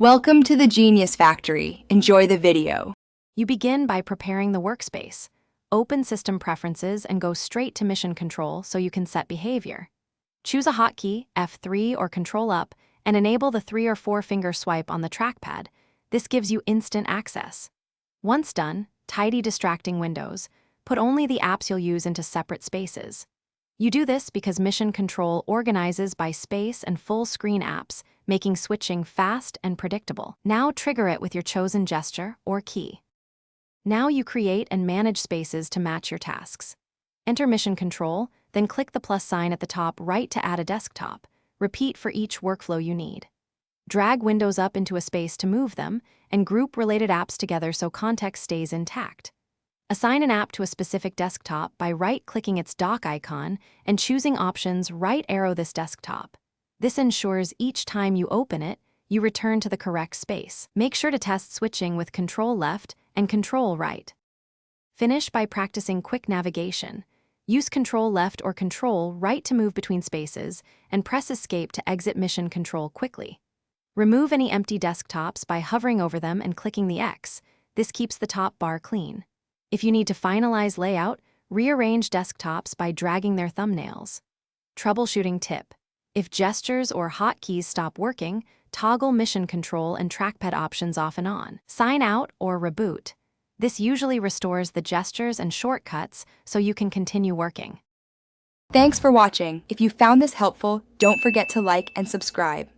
Welcome to the Genius Factory. Enjoy the video. You begin by preparing the workspace. Open System Preferences and go straight to Mission Control so you can set behavior. Choose a hotkey, F3 or Control Up, and enable the 3 or 4 finger swipe on the trackpad. This gives you instant access. Once done, tidy distracting windows. Put only the apps you'll use into separate spaces. You do this because Mission Control organizes by space and full screen apps, making switching fast and predictable. Now trigger it with your chosen gesture or key. Now you create and manage spaces to match your tasks. Enter Mission Control, then click the plus sign at the top right to add a desktop. Repeat for each workflow you need. Drag windows up into a space to move them, and group related apps together so context stays intact. Assign an app to a specific desktop by right-clicking its dock icon and choosing options right arrow this desktop. This ensures each time you open it, you return to the correct space. Make sure to test switching with Control Left and Control Right. Finish by practicing quick navigation. Use Control Left or Control Right to move between spaces, and press Escape to exit Mission Control quickly. Remove any empty desktops by hovering over them and clicking the X. This keeps the top bar clean. If you need to finalize layout, rearrange desktops by dragging their thumbnails. Troubleshooting tip: if gestures or hotkeys stop working, toggle Mission Control and trackpad options off and on. Sign out or reboot. This usually restores the gestures and shortcuts so you can continue working. Thanks for watching. If you found this helpful, don't forget to like and subscribe.